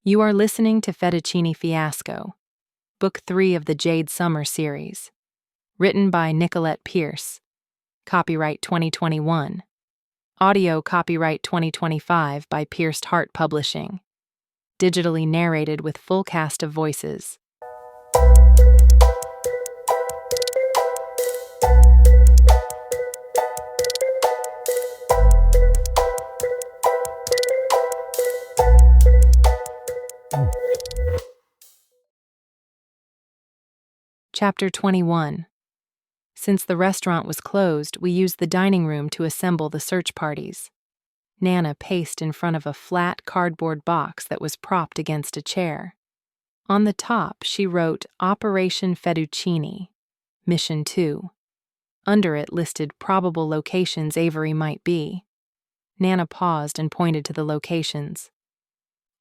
You are listening to Fettuccini Fiasco, Book 3 of the Jade Sommer Series. Written by Nicolette Pierce. Copyright 2021. Audio copyright 2025 by Pierced Heart Publishing. Digitally narrated with full cast of voices. Chapter 21. Since the restaurant was closed, we used the dining room to assemble the search parties. Nana paced in front of a flat cardboard box that was propped against a chair. On the top, she wrote Operation Fettuccini, Mission 2. Under it listed probable locations Avery might be. Nana paused and pointed to the locations.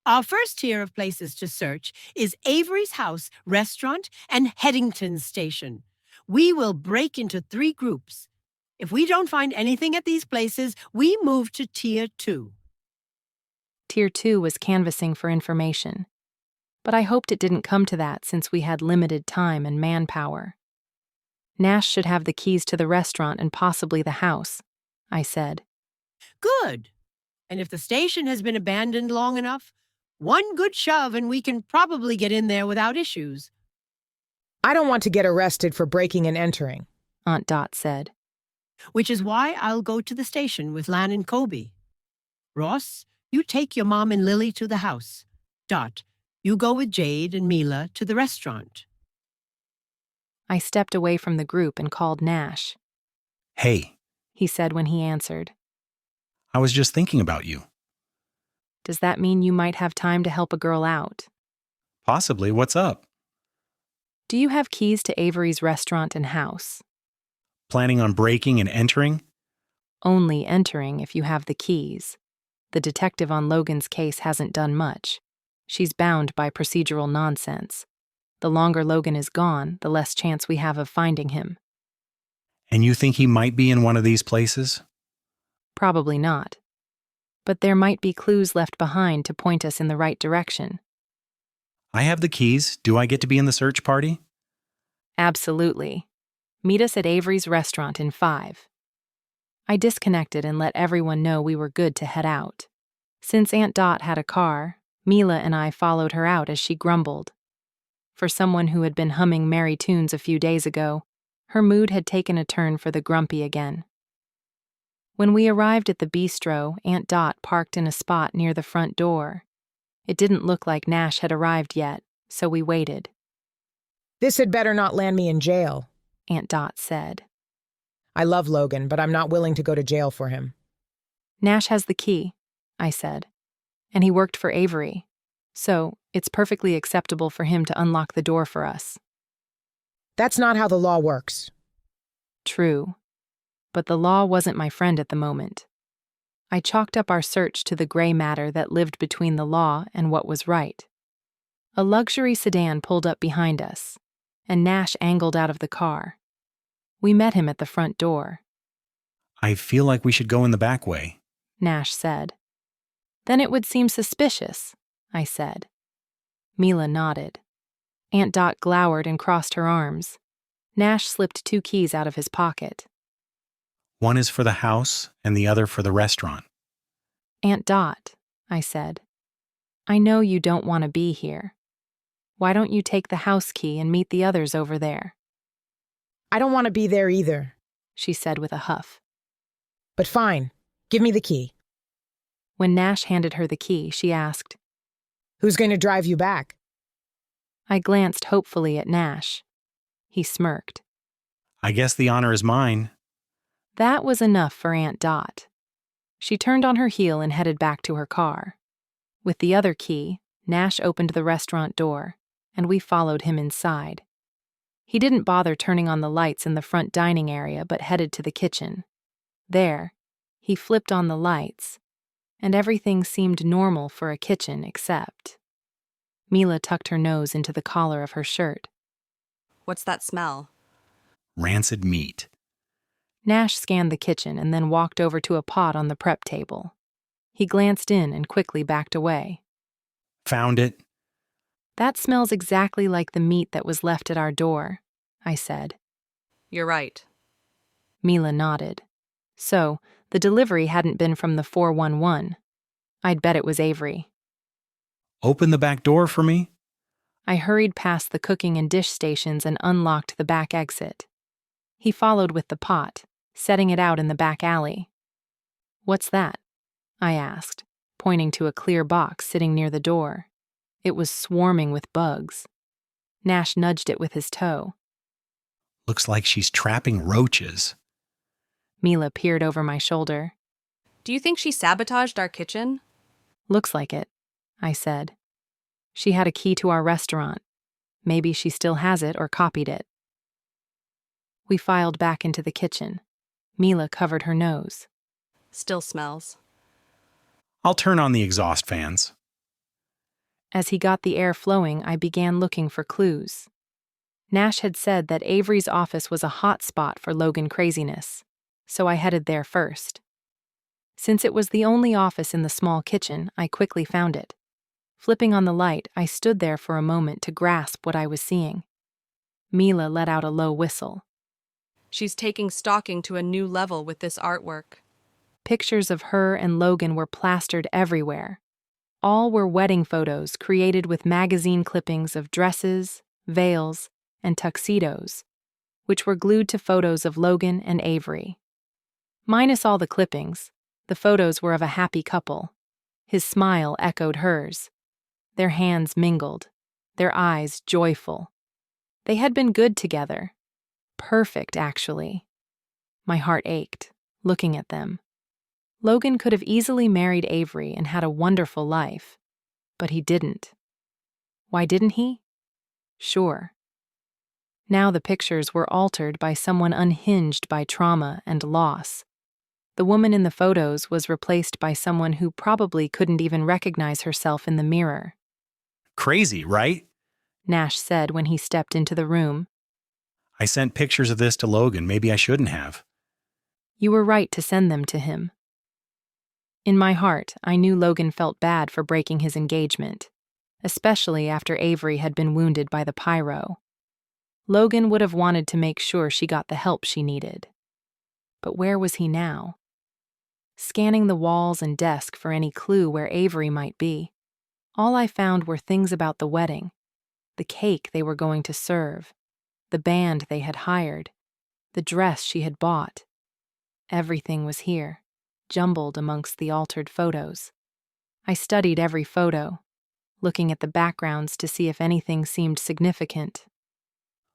Our first tier of places to search is Avery's house, restaurant, and Headington station. We will break into 3 groups. If we don't find anything at these places, we move to Tier 2. Tier 2 was canvassing for information. But I hoped it didn't come to that since we had limited time and manpower. Nash should have the keys to the restaurant and possibly the house, I said. Good. And if the station has been abandoned long enough, one good shove and we can probably get in there without issues. I don't want to get arrested for breaking and entering, Aunt Dot said. Which is why I'll go to the station with Lan and Kobe. Ross, you take your mom and Lily to the house. Dot, you go with Jade and Mila to the restaurant. I stepped away from the group and called Nash. Hey, he said when he answered. I was just thinking about you. Does that mean you might have time to help a girl out? Possibly. What's up? Do you have keys to Avery's restaurant and house? Planning on breaking and entering? Only entering if you have the keys. The detective on Logan's case hasn't done much. She's bound by procedural nonsense. The longer Logan is gone, the less chance we have of finding him. And you think he might be in one of these places? Probably not. But there might be clues left behind to point us in the right direction. I have the keys. Do I get to be in the search party? Absolutely. Meet us at Avery's restaurant in 5. I disconnected and let everyone know we were good to head out. Since Aunt Dot had a car, Mila and I followed her out as she grumbled. For someone who had been humming merry tunes a few days ago, her mood had taken a turn for the grumpy again. When we arrived at the bistro, Aunt Dot parked in a spot near the front door. It didn't look like Nash had arrived yet, so we waited. This had better not land me in jail, Aunt Dot said. I love Logan, but I'm not willing to go to jail for him. Nash has the key, I said, and he worked for Avery, so it's perfectly acceptable for him to unlock the door for us. That's not how the law works. True. But the law wasn't my friend at the moment. I chalked up our search to the gray matter that lived between the law and what was right. A luxury sedan pulled up behind us, and Nash angled out of the car. We met him at the front door. I feel like we should go in the back way, Nash said. Then it would seem suspicious, I said. Mila nodded. Aunt Dot glowered and crossed her arms. Nash slipped 2 keys out of his pocket. One is for the house and the other for the restaurant. Aunt Dot, I said, I know you don't want to be here. Why don't you take the house key and meet the others over there? I don't want to be there either, she said with a huff. But fine, give me the key. When Nash handed her the key, she asked, Who's going to drive you back? I glanced hopefully at Nash. He smirked. I guess the honor is mine. That was enough for Aunt Dot. She turned on her heel and headed back to her car. With the other key, Nash opened the restaurant door, and we followed him inside. He didn't bother turning on the lights in the front dining area but headed to the kitchen. There, he flipped on the lights, and everything seemed normal for a kitchen except... Mila tucked her nose into the collar of her shirt. What's that smell? Rancid meat. Nash scanned the kitchen and then walked over to a pot on the prep table. He glanced in and quickly backed away. Found it. That smells exactly like the meat that was left at our door, I said. You're right. Mila nodded. So, the delivery hadn't been from the 411. I'd bet it was Avery. Open the back door for me. I hurried past the cooking and dish stations and unlocked the back exit. He followed with the pot, setting it out in the back alley. "What's that?" I asked, pointing to a clear box sitting near the door. It was swarming with bugs. Nash nudged it with his toe. Looks like she's trapping roaches. Mila peered over my shoulder. Do you think she sabotaged our kitchen? "Looks like it," I said. "She had a key to our restaurant. Maybe she still has it or copied it." We filed back into the kitchen. Mila covered her nose. Still smells. I'll turn on the exhaust fans. As he got the air flowing, I began looking for clues. Nash had said that Avery's office was a hot spot for Logan craziness, so I headed there first. Since it was the only office in the small kitchen, I quickly found it. Flipping on the light, I stood there for a moment to grasp what I was seeing. Mila let out a low whistle. She's taking stalking to a new level with this artwork. Pictures of her and Logan were plastered everywhere. All were wedding photos created with magazine clippings of dresses, veils, and tuxedos, which were glued to photos of Logan and Avery. Minus all the clippings, the photos were of a happy couple. His smile echoed hers. Their hands mingled, their eyes joyful. They had been good together. Perfect, actually. My heart ached, looking at them. Logan could have easily married Avery and had a wonderful life, but he didn't. Why didn't he? Sure. Now the pictures were altered by someone unhinged by trauma and loss. The woman in the photos was replaced by someone who probably couldn't even recognize herself in the mirror. Crazy, right? Nash said when he stepped into the room. I sent pictures of this to Logan. Maybe I shouldn't have. You were right to send them to him. In my heart, I knew Logan felt bad for breaking his engagement, especially after Avery had been wounded by the pyro. Logan would have wanted to make sure she got the help she needed. But where was he now? Scanning the walls and desk for any clue where Avery might be, all I found were things about the wedding, the cake they were going to serve, the band they had hired, the dress she had bought. Everything was here, jumbled amongst the altered photos. I studied every photo, looking at the backgrounds to see if anything seemed significant.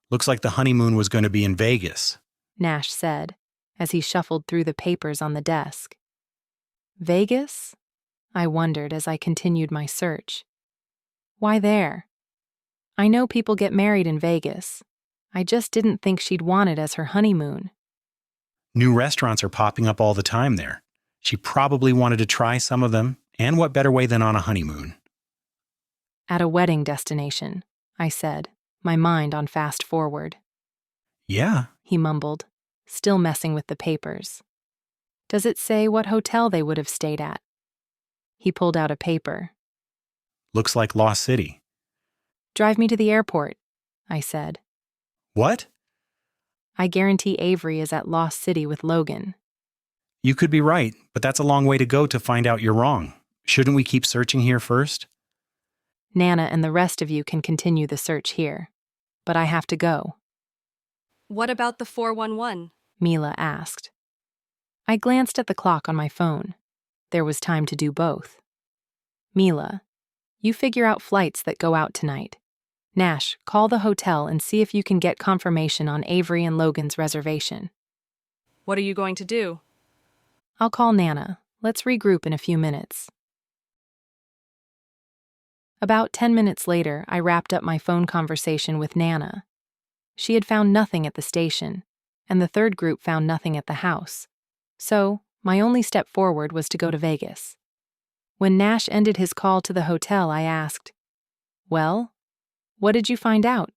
Looks like the honeymoon was going to be in Vegas. Nash said, as he shuffled through the papers on the desk. Vegas? I wondered as I continued my search. Why there? I know people get married in Vegas. I just didn't think she'd want it as her honeymoon. New restaurants are popping up all the time there. She probably wanted to try some of them, and what better way than on a honeymoon? At a wedding destination, I said, my mind on fast forward. Yeah. He mumbled, still messing with the papers. Does it say what hotel they would have stayed at? He pulled out a paper. Looks like Lost City. Drive me to the airport, I said. What? I guarantee Avery is at Lost City with Logan. You could be right, but that's a long way to go to find out you're wrong. Shouldn't we keep searching here first? Nana and the rest of you can continue the search here, but I have to go. What about the 411? Mila asked. I glanced at the clock on my phone. There was time to do both. Mila, you figure out flights that go out tonight. Nash, call the hotel and see if you can get confirmation on Avery and Logan's reservation. What are you going to do? I'll call Nana. Let's regroup in a few minutes. About 10 minutes later, I wrapped up my phone conversation with Nana. She had found nothing at the station, and the third group found nothing at the house. So, my only step forward was to go to Vegas. When Nash ended his call to the hotel, I asked, "Well, what did you find out?"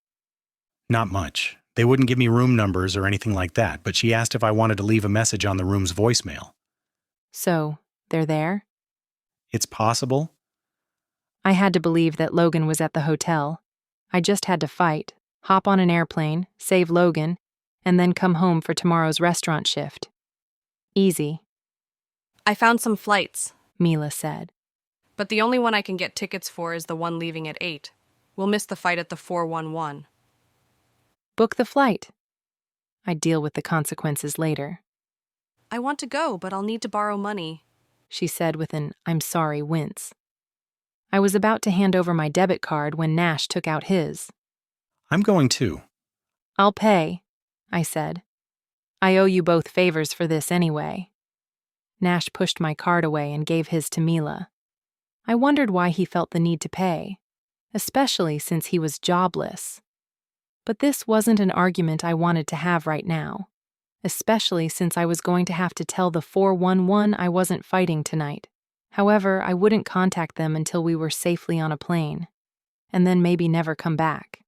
Not much. They wouldn't give me room numbers or anything like that, but she asked if I wanted to leave a message on the room's voicemail. So, they're there? It's possible. I had to believe that Logan was at the hotel. I just had to fight, hop on an airplane, save Logan, and then come home for tomorrow's restaurant shift. Easy, I found some flights, Mila said. but the only one I can get tickets for is the one leaving at 8. We'll miss the fight at the 411. Book the flight. I'd deal with the consequences later, I want to go, but I'll need to borrow money. she said with an I'm sorry wince. I was about to hand over my debit card when Nash took out his. I'm going too. I'll pay, I said. I owe you both favors for this anyway. Nash pushed my card away and gave his to Mila. I wondered why he felt the need to pay, especially since he was jobless. But this wasn't an argument I wanted to have right now, especially since I was going to have to tell the 411 I wasn't fighting tonight. However, I wouldn't contact them until we were safely on a plane, and then maybe never come back.